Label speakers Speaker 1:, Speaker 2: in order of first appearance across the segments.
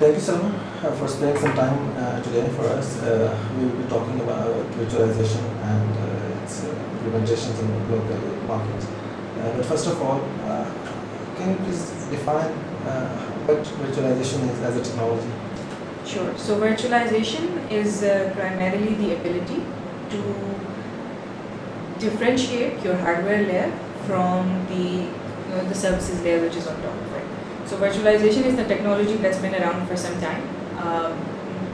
Speaker 1: Thank you, Salma, for spending some time today for us. We will be talking about virtualization and its implementations in the local market. But first of all, can you please define what virtualization is as a technology?
Speaker 2: Sure. So virtualization is primarily the ability to differentiate your hardware layer from the services layer which is on top of it. So virtualization is the technology that's been around for some time.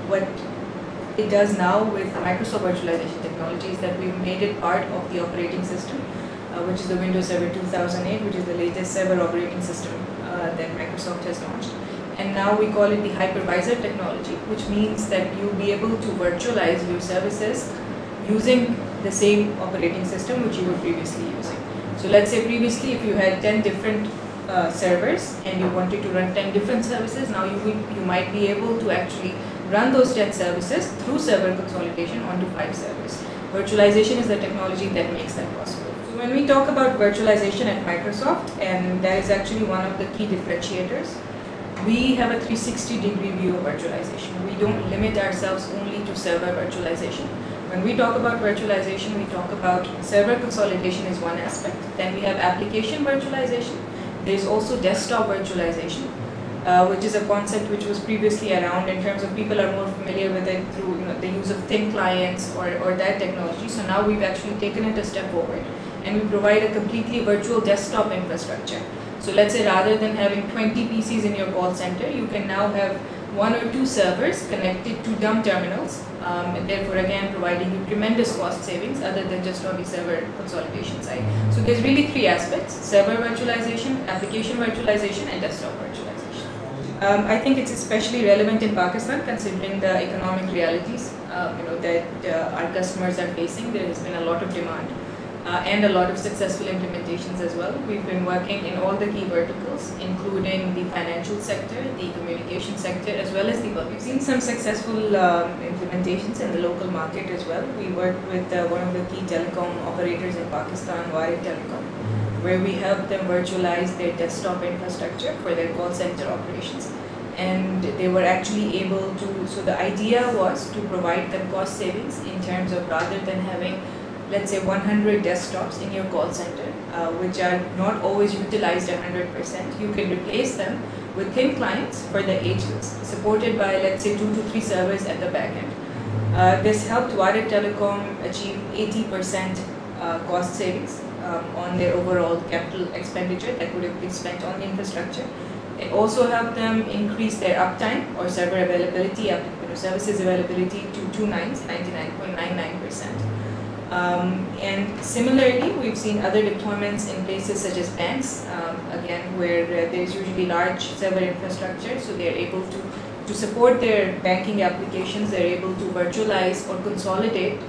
Speaker 2: What it does now with Microsoft virtualization technology is that we've made it part of the operating system, which is the Windows Server 2008, which is the latest server operating system that Microsoft has launched. And now we call it the hypervisor technology, which means that you'll be able to virtualize your services using the same operating system which you were previously using. So let's say previously if you had 10 different servers and you wanted to run 10 different services, now you might be able to actually run those 10 services through server consolidation onto 5 servers. Virtualization is the technology that makes that possible. So when we talk about virtualization at Microsoft, and that is actually one of the key differentiators, we have a 360-degree view of virtualization. We don't limit ourselves only to server virtualization. When we talk about virtualization, we talk about server consolidation is one aspect. Then we have application virtualization. There is also desktop virtualization, which is a concept which was previously around in terms of people are more familiar with it through the use of thin clients or that technology. So now we've actually taken it a step forward and we provide a completely virtual desktop infrastructure. So let's say rather than having 20 PCs in your call center, you can now have 1 or 2 servers connected to dumb terminals, and therefore again providing you tremendous cost savings other than just on the server consolidation side. So there's really 3 aspects: server virtualization, application virtualization, and desktop virtualization. I think it's especially relevant in Pakistan considering the economic realities that our customers are facing. There has been a lot of demand. And a lot of successful implementations as well. We've been working in all the key verticals, including the financial sector, the communication sector, as well as the public. We've seen some successful implementations in the local market as well. We worked with one of the key telecom operators in Pakistan, Warid Telecom, where we helped them virtualize their desktop infrastructure for their call center operations. And they were actually able to, so the idea was to provide them cost savings in terms of rather than having, let's say 100 desktops in your call center, which are not always utilized 100%, you can replace them with thin clients for the agents, supported by, let's say, 2 to 3 servers at the back end. This helped Warid Telecom achieve 80% cost savings on their overall capital expenditure that would have been spent on the infrastructure. It also helped them increase their uptime or server availability, services availability to 2 nines, 99.99%. And similarly, we've seen other deployments in places such as banks, again, where there's usually large server infrastructure, so they're able to support their banking applications, they're able to virtualize or consolidate,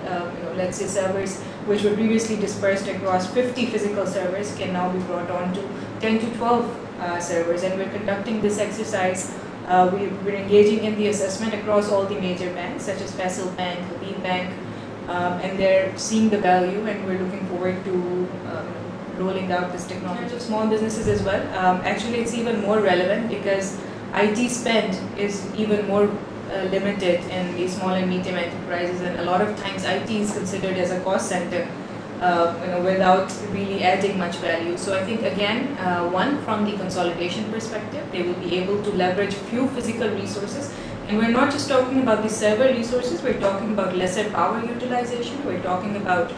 Speaker 2: let's say servers which were previously dispersed across 50 physical servers can now be brought on to 10 to 12 servers, and we're conducting this exercise. We're engaging in the assessment across all the major banks, such as Faisal Bank, Habib Bank, and they're seeing the value, and we're looking forward to rolling out this technology. In terms of small businesses as well, actually it's even more relevant because IT spend is even more limited in the small and medium enterprises, and a lot of times IT is considered as a cost center without really adding much value. So I think again, one, from the consolidation perspective, they will be able to leverage few physical resources. And we're not just talking about the server resources, we're talking about lesser power utilization, we're talking about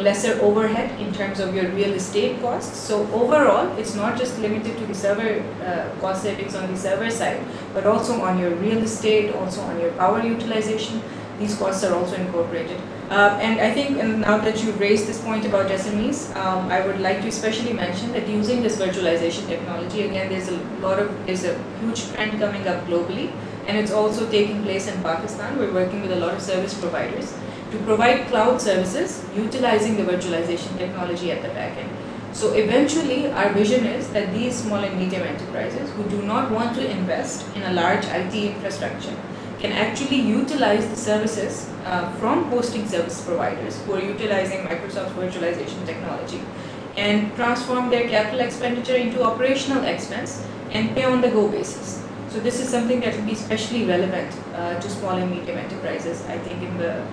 Speaker 2: lesser overhead in terms of your real estate costs. So overall, it's not just limited to the server cost savings on the server side, but also on your real estate, also on your power utilization. These costs are also incorporated. And I think, and now that you've raised this point about SMEs, I would like to especially mention that using this virtualization technology, again, there's a huge trend coming up globally. And it's also taking place in Pakistan. We're working with a lot of service providers to provide cloud services utilizing the virtualization technology at the back end. So eventually, our vision is that these small and medium enterprises who do not want to invest in a large IT infrastructure can actually utilize the services from hosting service providers who are utilizing Microsoft's virtualization technology and transform their capital expenditure into operational expense and pay on the go basis. So So this is something that will be especially relevant to small and medium enterprises, I think, in the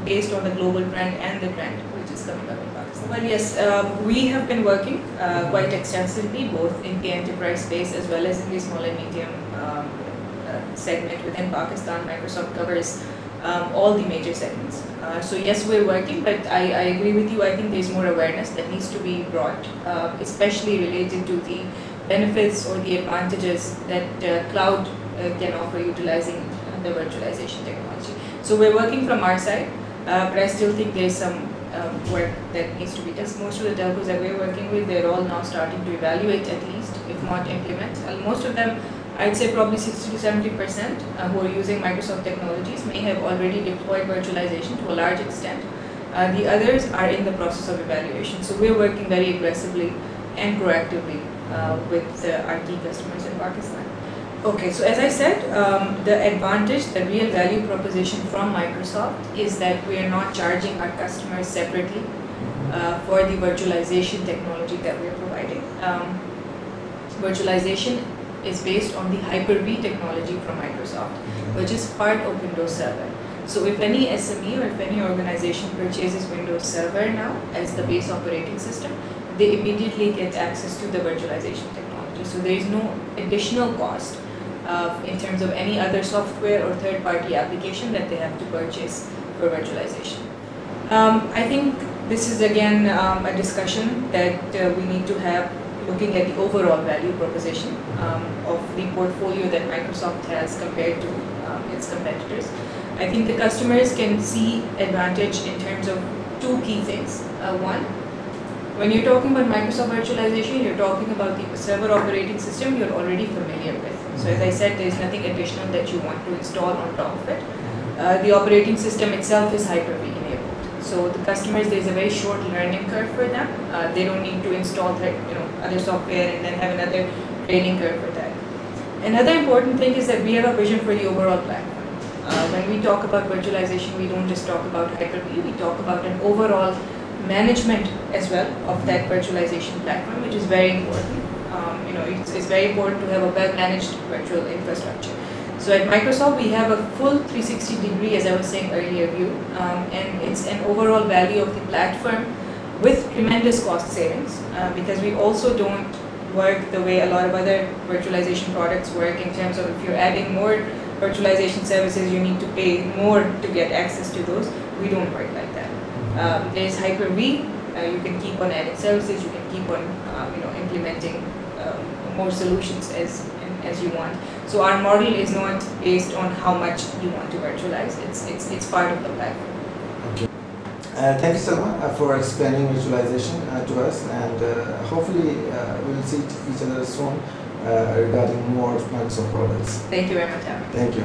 Speaker 2: based on the global trend and the trend which is coming up in Pakistan. Well, yes, we have been working quite extensively both in the enterprise space as well as in the small and medium segment within Pakistan. Microsoft covers all the major segments. So yes, we're working, but I agree with you. I think there's more awareness that needs to be brought, especially related to the benefits or the advantages that cloud can offer utilizing the virtualization technology. So we're working from our side, but I still think there's some work that needs to be done. Most of the telcos that we're working with, they're all now starting to evaluate at least, if not implement. Most of them, I'd say probably 60 to 70% who are using Microsoft technologies may have already deployed virtualization to a large extent. The others are in the process of evaluation. So we're working very aggressively and proactively with our key customers in Pakistan. Okay, so as I said, the advantage, the real value proposition from Microsoft is that we are not charging our customers separately for the virtualization technology that we are providing. Virtualization is based on the Hyper-V technology from Microsoft, which is part of Windows Server. So if any SME or if any organization purchases Windows Server now as the base operating system, they immediately get access to the virtualization technology. So there is no additional cost in terms of any other software or third-party application that they have to purchase for virtualization. I think this is again a discussion that we need to have, looking at the overall value proposition of the portfolio that Microsoft has compared to its competitors. I think the customers can see advantage in terms of two key things. One, when you're talking about Microsoft virtualization, you're talking about the server operating system you're already familiar with. So as I said, there's nothing additional that you want to install on top of it. The operating system itself is Hyper-V enabled. So the customers, there's a very short learning curve for them. They don't need to install other software and then have another training curve for that. Another important thing is that we have a vision for the overall platform. When we talk about virtualization, we don't just talk about Hyper-V, we talk about an overall management as well of that virtualization platform, which is very important. It's very important to have a well-managed virtual infrastructure. So at Microsoft, we have a full 360-degree, as I was saying earlier, view, and it's an overall value of the platform with tremendous cost savings, because we also don't work the way a lot of other virtualization products work in terms of if you're adding more virtualization services, you need to pay more to get access to those. We don't work like that. There's Hyper-V. You can keep on adding services. You can keep on, implementing more solutions as you want. So our model is not based on how much you want to virtualize. It's part of the platform.
Speaker 1: Okay. Thank you, Salma, for explaining virtualization to us, and hopefully we will see each other soon regarding more Microsoft products.
Speaker 2: Thank you very much, Amir.
Speaker 1: Thank you.